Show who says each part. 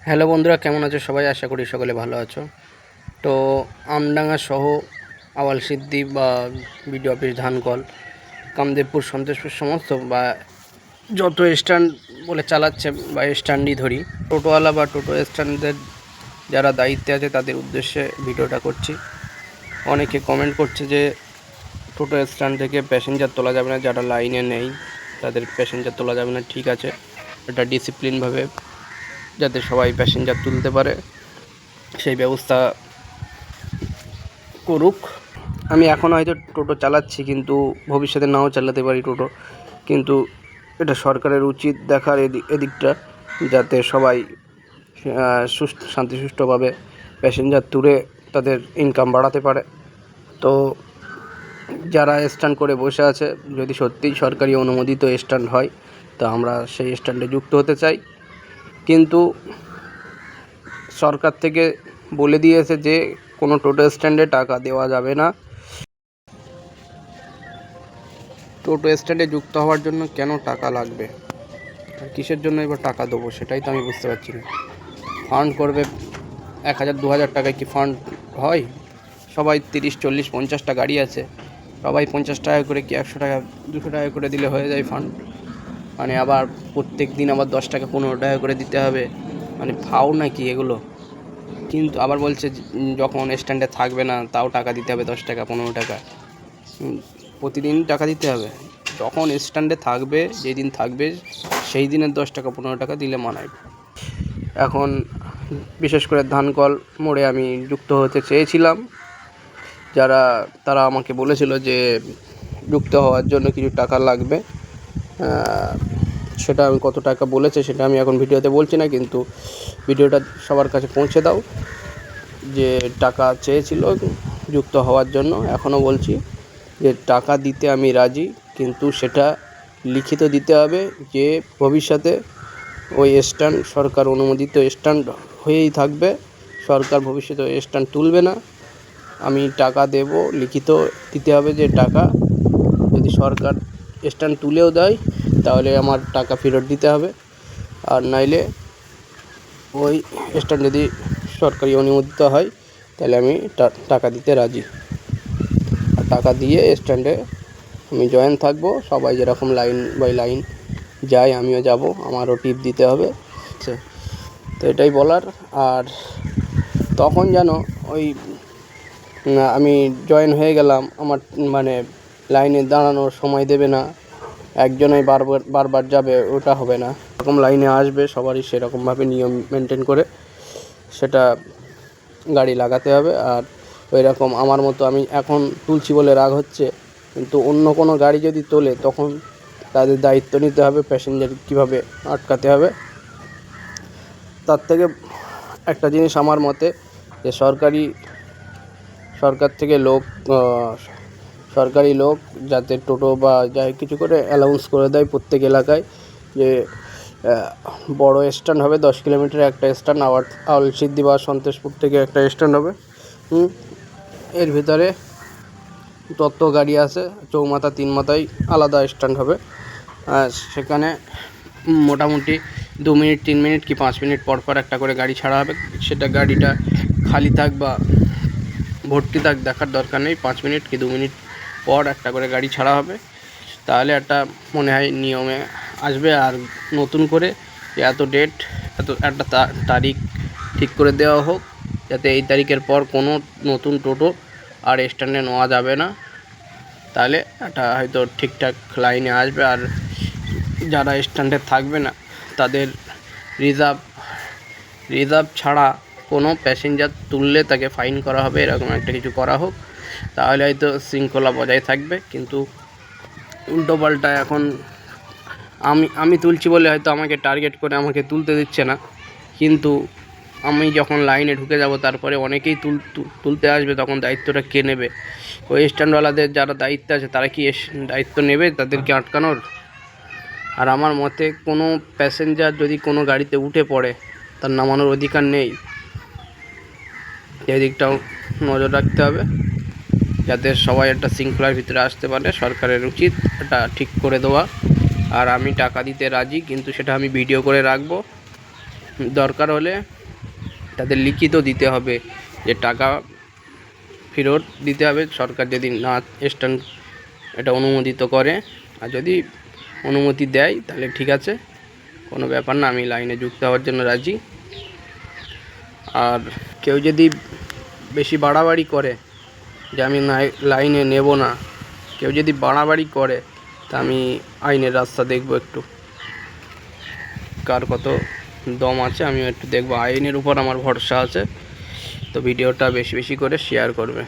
Speaker 1: Hello বন্ধুরা, কেমন আছো সবাই? আশা করি সকলে ভালো আছো। তো আমডাঙ্গা সহ আওয়ালসিদ্ধি বা বিডিও অফিস, ধানকল, কামদেবপুর, সন্তোষপুর সমস্ত বা যত স্ট্যান্ড বলে চালাচ্ছে বা স্ট্যান্ডই ধরি, টোটোওয়ালা বা টোটো স্ট্যান্ডদের যারা দায়িত্বে আছে তাদের উদ্দেশ্যে ভিডিওটা করছি। অনেকে কমেন্ট করছে যে টোটো স্ট্যান্ড থেকে প্যাসেঞ্জার তোলা যাবে না, যারা লাইনে নেই তাদের প্যাসেঞ্জার তোলা যাবে না। ঠিক আছে, এটা ডিসিপ্লিনভাবে যাতে সবাই প্যাসেঞ্জার তুলতে পারে সেই ব্যবস্থা করুক। আমি এখন হয়তো টোটো চালাচ্ছি, কিন্তু ভবিষ্যতে নাও চালাতে পারি টোটো, কিন্তু এটা সরকারের উচিত দেখার এদিকটা, যাতে সবাই শান্তিসুষ্ঠুভাবে প্যাসেঞ্জার তুলে তাদের ইনকাম বাড়াতে পারে। তো যারা স্ট্যান্ড করে বসে আছে, যদি সত্যিই সরকারি অনুমোদিত স্ট্যান্ড হয় তা আমরা সেই স্ট্যান্ডে যুক্ত হতে চাই। কিন্তু সরকার থেকে বলে দিয়েছে যে কোনো টোটো স্ট্যান্ডে টাকা দেওয়া যাবে না। টোটো স্ট্যান্ডে যুক্ত হওয়ার জন্য কেন টাকা লাগবে আর কিসের জন্য এবার টাকা দেবো, সেটাই তো আমি বুঝতে পারছি না। ফান্ড করবে 1,000 2,000 টাকায় কি ফান্ড হয়? সবাই 30 40 50টা গাড়ি আছে, সবাই 50 টাকা করে কি 100 টাকা 200 টাকা করে দিলে হয়ে যায় ফান্ড? মানে আবার প্রত্যেক দিন আবার 10 টাকা 15 টাকা করে দিতে হবে, মানে ফাও নাকি এগুলো? কিন্তু আবার বলছে যখন স্ট্যান্ডে থাকবে না তাও টাকা দিতে হবে 10 টাকা 15 টাকা। প্রতিদিন টাকা দিতে হবে? যখন স্ট্যান্ডে থাকবে, যেদিন থাকবে সেই দিনের 10 টাকা 15 টাকা দিলে মানায়। এখন বিশেষ করে ধানকল মোড়ে আমি যুক্ত হতে চেয়েছিলাম, তারা আমাকে বলেছিল যে যুক্ত হওয়ার জন্য কিছু টাকা লাগবে। সেটা আমি কত টাকা বলেছে সেটা আমি এখন ভিডিওতে বলছি না, কিন্তু ভিডিওটা সবার কাছে পৌঁছে দাও। যে টাকা চেয়েছিল যুক্ত হওয়ার জন্য, এখনও বলছি যে টাকা দিতে আমি রাজি, কিন্তু সেটা লিখিত দিতে হবে যে ভবিষ্যতে ওই স্ট্যান্ড সরকার অনুমোদিত স্ট্যান্ড হয়েই থাকবে, সরকার ভবিষ্যতে ওই স্ট্যান্ড তুলবে না। আমি টাকা দেব, লিখিত দিতে হবে যে টাকা যদি সরকার স্ট্যান্ড তুলেও দেয় তাহলে আমার টাকা ফেরত দিতে হবে, আর নাইলে ওই স্ট্যান্ড যদি সরকারি অনুমোদিত হয় তাহলে আমি টাকা দিতে রাজি। আর টাকা দিয়ে স্ট্যান্ডে আমি জয়েন থাকবো। সবাই যেরকম লাইন বাই লাইন যায় আমিও যাব, আমারও টিপ দিতে হবে। তো এটাই বলার। আর তখন যেন ওই আমি জয়েন হয়ে গেলাম, আমার মানে লাইনে দাঁড়ানোর সময় দেবে না, একজনই বারবার যাবে, ওটা হবে না। এরকম লাইনে আসবে সবারই সেরকমভাবে নিয়ম মেনটেন করে সেটা গাড়ি লাগাতে হবে। আর ওই রকম আমার মতো আমি এখন তুলছি বলে রাগ হচ্ছে, কিন্তু অন্য কোনো গাড়ি যদি তোলে তখন তাদের দায়িত্ব নিতে হবে, প্যাসেঞ্জার কীভাবে আটকাতে হবে। তার থেকে একটা জিনিস আমার মতে, যে সরকার থেকে সরকারি লোক যাতে টোটো বা যাই কিছু করে অ্যালাউন্স করে দেয় প্রত্যেক এলাকায়, যে বড় স্ট্যান্ড হবে 10 কিলোমিটারে একটা স্ট্যান্ড, আওয়ালসিদ্ধি বা সন্তোষপুর থেকে একটা স্ট্যান্ড হবে। এর ভিতরে তত গাড়ি আছে, চৌমাথা 3 মাথায় আলাদা স্ট্যান্ড হবে। সেখানে মোটামুটি 2 মিনিট 3 মিনিট কি 5 মিনিট পর পর একটা করে গাড়ি ছাড়া হবে। সেটা গাড়িটা খালি থাক বা ভর্তি থাক দেখার দরকার নেই, 5 মিনিট কি 2 মিনিট পর একটা করে গাড়ি ছাড়া হবে। তাহলে একটা মনে হয় নিয়মে আসবে। আর নতুন করে এত ডেট, একটা তারিখ ঠিক করে দেওয়া হোক, যাতে এই তারিখের পর কোনো নতুন টোটো আর স্ট্যান্ডে নেওয়া যাবে না। তাহলে একটা হয়তো ঠিকঠাক লাইনে আসবে। আর যারা স্ট্যান্ডে থাকবে না তাদের রিজার্ভ ছাড়া কোনো প্যাসেঞ্জার তুললে তাকে ফাইন করা হবে, এরকম একটা কিছু করা হোক, তাহলে হয়তো শৃঙ্খলা বজায় থাকবে। কিন্তু উল্টোপাল্টা এখন আমি তুলছি বলে হয়তো আমাকে টার্গেট করে আমাকে তুলতে দিচ্ছে না, কিন্তু আমি যখন লাইনে ঢুকে যাব তারপরে অনেকেই তুলতে আসবে, তখন দায়িত্বটা কে নেবে? ওই স্ট্যান্ডওয়ালাদের যারা দায়িত্ব আছে তারা কি দায়িত্ব নেবে তাদেরকে আটকানোর? আর আমার মতে কোনো প্যাসেঞ্জার যদি কোনো গাড়িতে উঠে পড়ে তার নামানোর অধিকার নেই। এই দিকটাও নজর রাখতে হবে, যাতে সবাই একটা শৃঙ্খলার ভিতরে আসতে পারে। সরকারের উচিত এটা ঠিক করে দেওয়া। আর আমি টাকা দিতে রাজি, কিন্তু সেটা আমি ভিডিও করে রাখবো, দরকার হলে তাদের লিখিত দিতে হবে যে টাকা ফেরত দিতে হবে, সরকার যদি না স্ট্যান্ড এটা অনুমোদিত করে। আর যদি অনুমতি দেয় তাহলে ঠিক আছে, কোনো ব্যাপার না, আমি লাইনে যুক্ত হওয়ার জন্য রাজি। আর কেউ যদি বেশি বাড়াবাড়ি করে যে আমি লাইনে নেব না, কেউ যদি বাড়াবাড়ি করে তা আমি আইনের রাস্তা দেখব, একটু কার কত দম আছে আমিও একটু দেখব। আইনের উপর আমার ভরসা আছে। তো ভিডিওটা বেশি বেশি করে শেয়ার করবে।